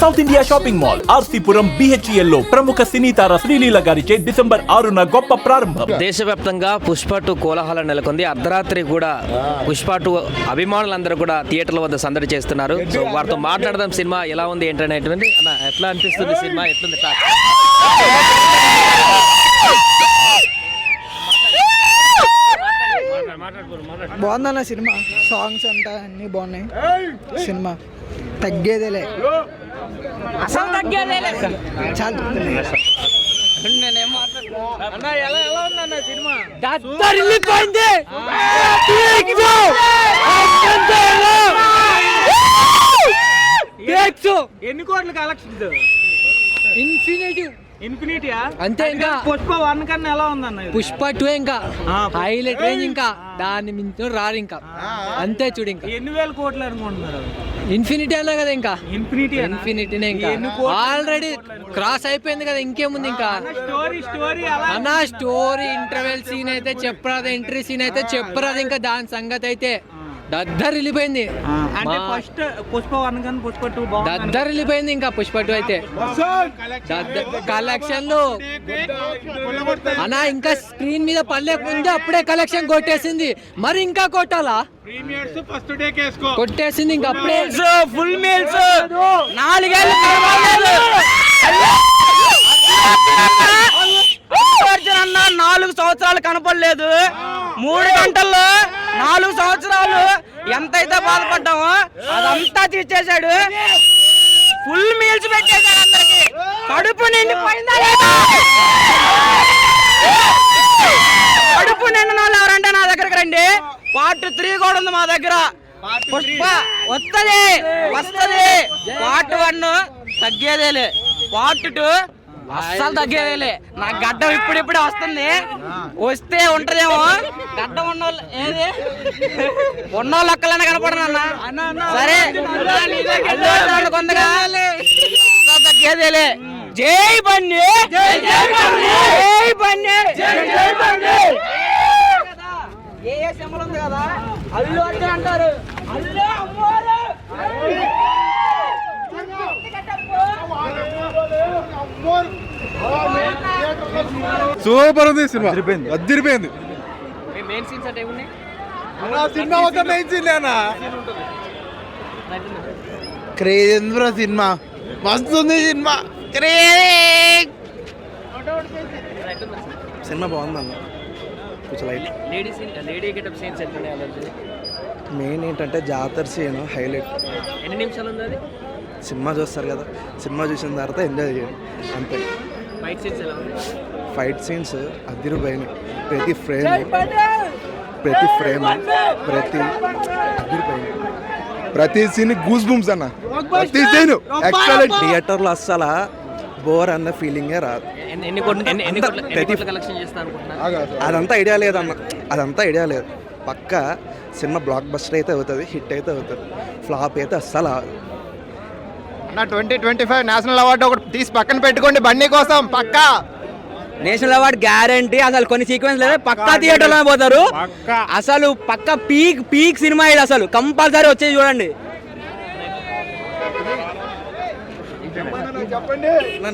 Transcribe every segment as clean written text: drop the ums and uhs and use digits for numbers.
South India shopping mall RC Puram BHEL లో ప్రముఖ సినీ తార శ్రీలీల గారిచే డిసెంబర్ 6న గొప్ప ప్రారంభం. దేశవ్యాప్తంగా పుష్ప 2 కోలాహలం నెలకొంది. అర్ధరాత్రి కూడా పుష్ప 2 అభిమానులందరూ కూడా థియేటర్ల వద్ద సందడి చేస్తున్నారు. సో వారితో మాట్లాడదాం సినిమా ఎలా ఉంది ఏంటనేటువంటి. అన్న ఎట్లా అనిపిస్తుంది సినిమా, ఎట్లుంది టాక్? బాగుందన్న సినిమా, సాంగ్స్ అంతా అన్నీ బాగున్నాయి. సినిమా తగ్గేదేలే, అసలు తగ్గేదేలే. చాలు. ఎన్ని కోట్ల కలెక్షన్? ఇన్ఫినిటీయా అంతే. ఇంకా పుష్ప 1 కన్నా ఎలా ఉందన్న? పుష్ప 2 ఇంకా హైలైట్ రేంజ్, ఇంకా దాన్ని మించిన రారు ఇంకా. అంతే చూడు. ఇంకా ఎన్ని వేల కోట్లు అనుకుంటున్నారు? ఇన్ఫినిటీ అన్నా కదా, ఇంకా ఇన్ఫినిటీనే ఇంకా ఆల్రెడీ క్రాస్ అయిపోయింది కదా, ఇంకేముంది ఇంకా. అన్న స్టోరీ ఇంటర్వెల్ సీన్ అయితే చెప్పరాదు, ఎంట్రీ సీన్ అయితే చెప్పరాదు, ఇంకా దాని సంగతి అయితే దద్దరు వెళ్ళిపోయింది. ఫస్ట్ పుష్ప 1 కన్నా పుష్ప 2 దద్దరు వెళ్ళిపోయింది. ఇంకా పుష్ప 2 అయితే కలెక్షన్లు అన్నా ఇంకా స్క్రీన్ మీద పడలేకుంది, అప్పుడే కలెక్షన్ కొట్టేసింది. మరి ఇంకా కొట్టాలా? కొట్టేసింది ఇంకా అప్పుడే. ఫుల్ మీల్స్ 4 ఏళ్ళు అన్న 4 సంవత్సరాలు కనపడలేదు. 3 గంటల్లో 4 సంవత్సరాలు ఎంతైతే బాధపడ్డామో అదంతా తీర్చేశాడు. ఫుల్ మీల్స్ పెట్టేశాడు అందరికి. కడుపు నిండిపోయిందా? కడుపు నిండిన వాళ్ళు ఎవరంటే నా దగ్గరకు రండి. పార్ట్ 3 కూడా ఉంది మా దగ్గర. పుష్ప వస్తుంది. పార్ట్ 1 తగ్గేదేలే, పార్ట్ 2 అస్సలు తగ్గేదేలే. నా గడ్డం ఇప్పుడిప్పుడే వస్తుంది, వస్తే ఉంటదేమో. గడ్డం ఉన్నోళ్ళు ఏది ఉన్నోళ్ళు ఒక్కలన్నా కనపడనన్నా. సరే కొందగా తగ్గేదేలే. జై బన్నీ, జై బన్నీ. ఏ సింబల్ ఉంది కదా, అల్లు అర్జున్ అంటారు. అల్లు అమ్మోరు సూపర్ ఉంది సినిమా, అదిరిపోయింది. మెయిన్ సీన్స్ అంటే ఏమున్నాయి? సినిమా ఒక మెయిన్ సీన్ లేనా, క్రేజ్ ఉంది బ్రో. సినిమా మస్తు ఉంది. సినిమా బాగుంది అన్న. కొంచెం లైట్. లేడీ గెటప్ సీన్స్ ఎట్లున్నాయి? మెయిన్ ఏంటంటే జాతర సీన్ హైలైట్. ఎన్ని నిమిషాలు ఉంది అది? సినిమా చూస్తారు కదా, సినిమా చూసిన తర్వాత ఎంజాయ్ చేయండి అంతే. ఫైట్ సీన్స్ ఎలా ఉంది? ఫైట్ సీన్స్ అదిరిపోయినాయి. ప్రతి ఫ్రేమ్ అదిరిపోయినాయి. ప్రతి సీన్ గూస్ బూమ్స్ అన్న, ప్రతి సీన్ ఎక్సలెంట్. థియేటర్లో అస్సలు బోర్ అన్న ఫీలింగే రాదు. ఎన్ని కోట్ల కలెక్షన్ చేస్తా అనుకుంటున్నా? అదంతా ఐడియా లేదు. పక్క సినిమా బ్లాక్ బస్టర్ అయితే అవుతుంది, హిట్ అయితే అవుతుంది. ఫ్లాప్ అయితే అస్సలు నా 2025 నేషనల్ అవార్డు ఒకటి తీసి పక్కన పెట్టుకోండి బండి కోసం. పక్కా నేషనల్ అవార్డ్ గ్యారంటీ. అసలు కొన్ని సీక్వెన్స్ లేదా పక్కా థియేటర్ లో పోతారు. అసలు పక్క పీక్ సినిమా ఇది. అసలు కంపల్సరీ వచ్చేది చూడండి.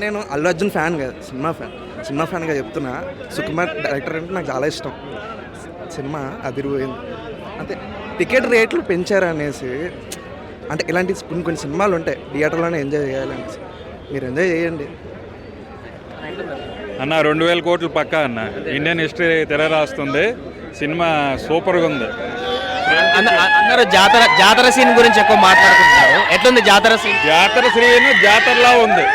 నేను అల్లు అర్జున్ ఫ్యాన్ కదా, సినిమా ఫ్యాన్గా చెప్తున్నా. సుకుమార్ డైరెక్టర్ అంటే నాకు చాలా ఇష్టం. సినిమా అదిరిపోయింది. అంటే టికెట్ రేట్లు పెంచారు అనేసి, అంటే ఇలాంటి కొన్ని సినిమాలు ఉంటాయి థియేటర్లోనే ఎంజాయ్ చేయాలనేసి. మీరు ఎంజాయ్ చేయండి అన్న. 2000 కోట్లు పక్కా అన్న. ఇండియన్ హిస్టరీ తెర రాస్తుంది. సినిమా సూపర్గా ఉంది. అందరూ జాతర సీన్ గురించి ఎక్కువ మాట్లాడుకుంటున్నారు. ఎట్లుంది జాతర సీన్? జాతర శ్రీను జాతరలా ఉంది,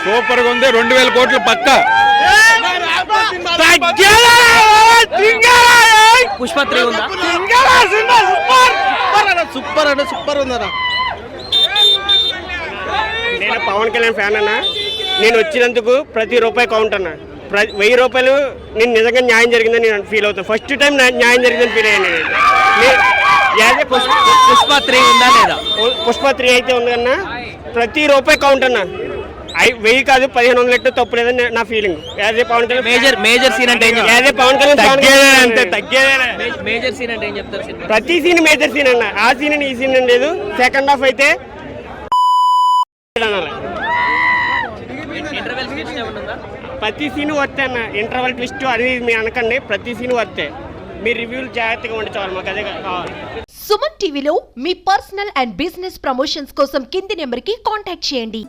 సూపర్గా ఉంది. 2000 కోట్లు పక్కా. పుష్ప 3 ఉందా? సూపర్ ఉందన్న. నేను పవన్ కళ్యాణ్ ఫ్యాన్ అన్న. నేను వచ్చినందుకు ప్రతి రూపాయి కౌంట్ అన్న. 1000 రూపాయలు నేను నిజంగా న్యాయం జరిగిందని నేను ఫీల్ అవుతాను. ఫస్ట్ టైం న్యాయం జరిగిందని ఫీల్ అయ్యాను. పుష్ప 3 ఉందా లేదా? పుష్ప 3 అయితే ఉంది అన్న. ప్రతి రూపాయి కౌంట్ అన్న. 1000 కాదు 1500 ఎట్టు తప్పు లేదని నా feeling. Pawan Kalyan major scene అంటే పవన్ కళ్యాణ్ తగ్గేదే. మేజర్ సీన్ అంటే ఏం చెప్తారు? ప్రతి సీన్ మేజర్ సీన్ అన్న. ఆ సీన్ ఈ సీన్ లేదు. సెకండ్ హాఫ్ అయితే ప్రతి సీన్ వర్తే అన్న. ఇంటర్వల్ ట్విస్ట్ అది మీరు అనకండి, ప్రతి సీన్ వర్తే. మీ రివ్యూలు జాగ్రత్తగా ఉంటే చాలు, మాకు అదే కావాలి. సుమన్ టీవీలో మీ పర్సనల్ అండ్ బిజినెస్ ప్రమోషన్స్ కోసం కింది నెంబర్కి కాంటాక్ట్ చేయండి.